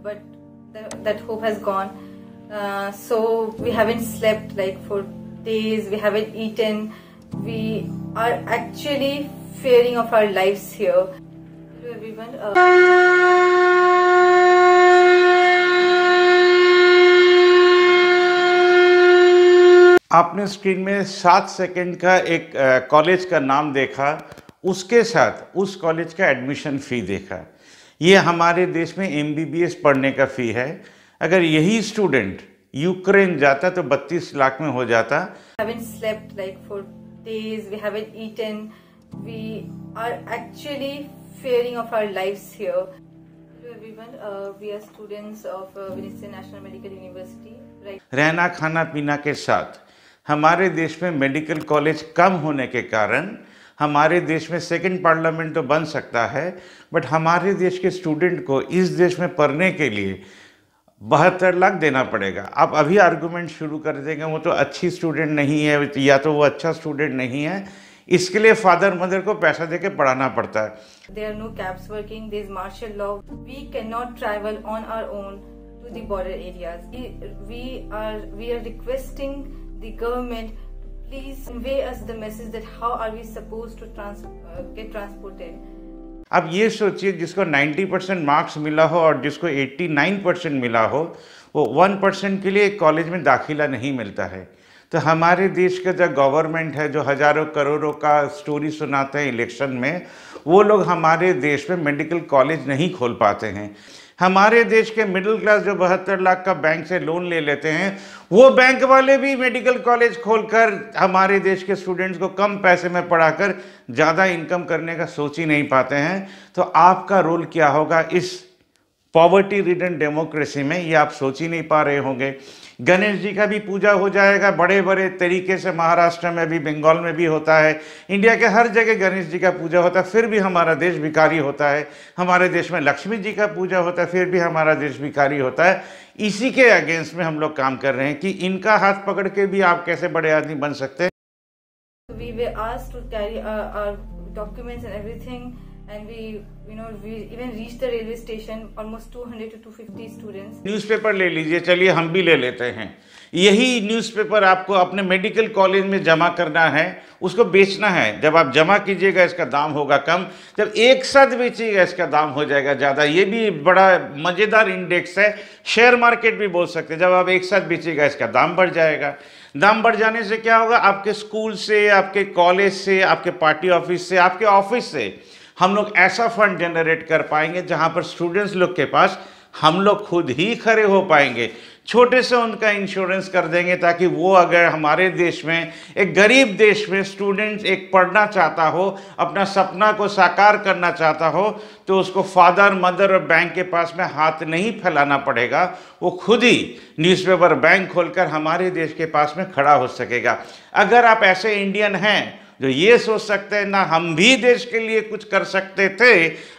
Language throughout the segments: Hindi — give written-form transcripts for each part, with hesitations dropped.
but that hope has gone. So we haven't slept like for days, we haven't eaten, we are actually fearing of our lives here. Hello everyone. आपने स्क्रीन में 7 सेकंड का एक कॉलेज का नाम देखा, उसके साथ उस कॉलेज का एडमिशन फ़ी देखा। ये हमारे देश में MBBS पढ़ने का फ़ी है। अगर यही स्टूडेंट यूक्रेन जाता तो 32 लाख में हो जाता। Haven't slept like for days, we haven't eaten, we are actually fearing of our lives here. Hello everyone, we are students of Vinnytsia National Medical University. Right. रहना खाना पीना के साथ हमारे देश में मेडिकल कॉलेज कम होने के कारण हमारे देश में सेकंड पार्लियामेंट तो बन सकता है, बट हमारे देश के स्टूडेंट को इस देश में पढ़ने के लिए 72 लाख देना पड़ेगा। आप अभी आर्गूमेंट शुरू कर देंगे वो तो अच्छी स्टूडेंट नहीं है या तो वो अच्छा स्टूडेंट नहीं है, इसके लिए फादर मदर को पैसा देके पढ़ाना पड़ता है। There are no cabs working, there is martial law, we cannot travel on our own to the border areas. We are requesting the government to please convey us the message that how are we supposed to get transported. अब ये सोचिए जिसको 90% मार्क्स मिला हो और जिसको 89% मिला हो, वो 1% के लिए कॉलेज में दाखिला नहीं मिलता है। तो हमारे देश का जो गवर्नमेंट है जो हजारों करोड़ों का स्टोरी सुनाते हैं इलेक्शन में, वो लोग हमारे देश में मेडिकल कॉलेज नहीं खोल पाते हैं। हमारे देश के मिडिल क्लास जो 72 लाख का बैंक से लोन ले लेते हैं, वो बैंक वाले भी मेडिकल कॉलेज खोलकर हमारे देश के स्टूडेंट्स को कम पैसे में पढ़ाकर ज़्यादा इनकम करने का सोच ही नहीं पाते हैं। तो आपका रोल क्या होगा इस पॉवर्टी रिडन डेमोक्रेसी में, ये आप सोच ही नहीं पा रहे होंगे। गणेश जी का भी पूजा हो जाएगा बड़े बड़े तरीके से, महाराष्ट्र में भी, बंगाल में भी होता है, इंडिया के हर जगह गणेश जी का पूजा होता है, फिर भी हमारा देश भिखारी होता है। हमारे देश में लक्ष्मी जी का पूजा होता है, फिर भी हमारा देश भिखारी होता है। इसी के अगेंस्ट में हम लोग काम कर रहे हैं कि इनका हाथ पकड़ के भी आप कैसे बड़े आदमी बन सकते हैं। We were asked to carry our documents and everything, and we even reached the railway station. Almost 200 to 250 students. Newspaper ले लीजिए, चलिए हम भी ले लेते हैं। यही न्यूज़पेपर आपको अपने मेडिकल कॉलेज में जमा करना है, उसको बेचना है। जब आप जमा कीजिएगा इसका दाम होगा कम, जब एक साथ बेचिएगा इसका दाम हो जाएगा ज़्यादा। ये भी बड़ा मज़ेदार इंडेक्स है, शेयर मार्केट भी बोल सकते हैं। जब आप एक साथ बेचिएगा इसका दाम बढ़ जाएगा। दाम बढ़ जाने से क्या होगा, आपके स्कूल से, आपके कॉलेज से, आपके पार्टी ऑफिस से, आपके ऑफिस से हम लोग ऐसा फंड जनरेट कर पाएंगे जहां पर स्टूडेंट्स लोग के पास हम लोग खुद ही खड़े हो पाएंगे। छोटे से उनका इंश्योरेंस कर देंगे ताकि वो अगर हमारे देश में, एक गरीब देश में स्टूडेंट एक पढ़ना चाहता हो, अपना सपना को साकार करना चाहता हो, तो उसको फादर मदर और बैंक के पास में हाथ नहीं फैलाना पड़ेगा। वो खुद ही न्यूज़पेपर बैंक खोलकर हमारे देश के पास में खड़ा हो सकेगा। अगर आप ऐसे इंडियन हैं जो ये सोच सकते हैं ना हम भी देश के लिए कुछ कर सकते थे,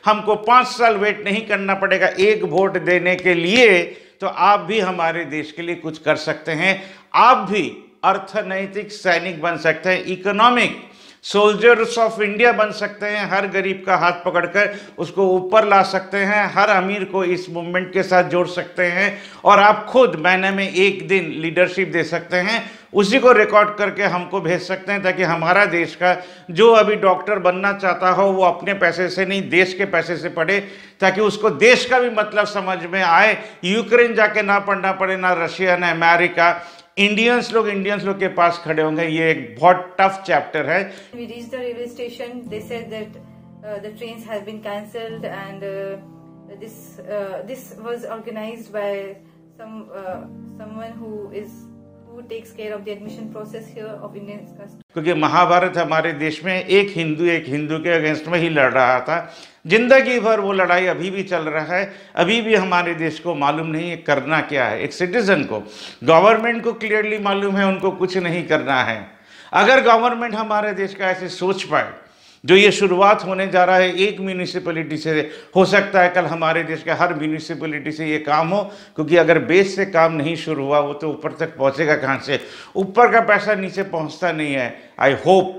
हमको 5 साल वेट नहीं करना पड़ेगा एक वोट देने के लिए, तो आप भी हमारे देश के लिए कुछ कर सकते हैं। आप भी अर्थनैतिक सैनिक बन सकते हैं, इकोनॉमिक सोल्जर्स ऑफ इंडिया बन सकते हैं। हर गरीब का हाथ पकड़कर उसको ऊपर ला सकते हैं, हर अमीर को इस मूवमेंट के साथ जोड़ सकते हैं, और आप खुद महीने में एक दिन लीडरशिप दे सकते हैं। उसी को रिकॉर्ड करके हमको भेज सकते हैं ताकि हमारा देश का जो अभी डॉक्टर बनना चाहता हो वो अपने पैसे से नहीं देश के पैसे से पढ़े, ताकि उसको देश का भी मतलब समझ में आए। यूक्रेन जाके ना पढ़ना पड़े, ना रशिया ना अमेरिका। इंडियंस लोग के पास खड़े होंगे। ये एक बहुत टफ चैप्टर है। We reached the railway station. They said that the trains have been cancelled, and this was organized by someone who takes care of the admission process here of Indian custom. क्योंकि महाभारत हमारे देश में एक हिंदू के अगेंस्ट में ही लड़ रहा था। जिंदगी भर वो लड़ाई अभी भी चल रहा है। अभी भी हमारे देश को मालूम नहीं है करना क्या है। एक सिटीजन को, गवर्नमेंट को क्लियरली मालूम है उनको कुछ नहीं करना है। अगर गवर्नमेंट हमारे देश का ऐसे सोच पाए, जो ये शुरुआत होने जा रहा है एक म्यूनिसिपैलिटी से, हो सकता है कल हमारे देश के हर म्यूनिसिपैलिटी से ये काम हो। क्योंकि अगर बेस से काम नहीं शुरू हुआ वो तो ऊपर तक पहुंचेगा कहाँ से? ऊपर का पैसा नीचे पहुंचता नहीं है। I hope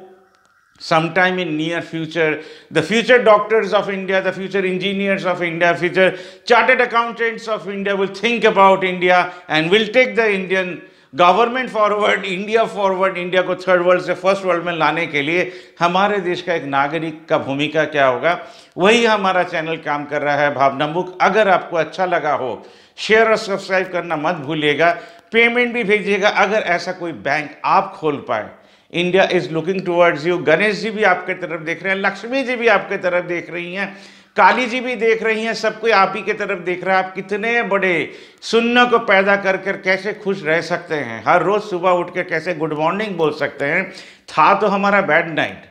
sometime in near future, the future doctors of India, the future engineers of India, future chartered accountants of India will think about India and will take the Indian government forward, India forward, India को थर्ड वर्ल्ड से फर्स्ट वर्ल्ड में लाने के लिए हमारे देश का एक नागरिक का भूमिका क्या होगा, वही हमारा चैनल काम कर रहा है भावना बुक। अगर आपको अच्छा लगा हो, शेयर और सब्सक्राइब करना मत भूलिएगा, पेमेंट भी भेजिएगा अगर ऐसा कोई बैंक आप खोल पाए। India is looking towards you. Ganesh ji भी आपके तरफ देख रहे हैं, लक्ष्मी जी भी आपके तरफ देख रही हैं, काली जी भी देख रही हैं, सब कोई आप ही के तरफ देख रहा है। आप कितने बड़े सुन्नों को पैदा कर कर कैसे खुश रह सकते हैं, हर रोज सुबह उठ के कैसे गुड मॉर्निंग बोल सकते हैं। था तो हमारा बैड नाइट।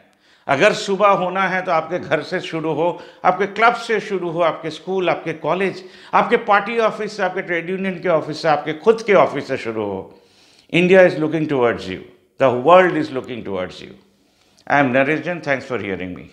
अगर सुबह होना है तो आपके घर से शुरू हो, आपके क्लब से शुरू हो, आपके स्कूल, आपके कॉलेज, आपके पार्टी ऑफिस से, आपके ट्रेड यूनियन के ऑफिस से, आपके खुद के ऑफिस से शुरू हो। India is looking towards you, the world is looking towards you. I am Naresh Jain, thanks for hearing me.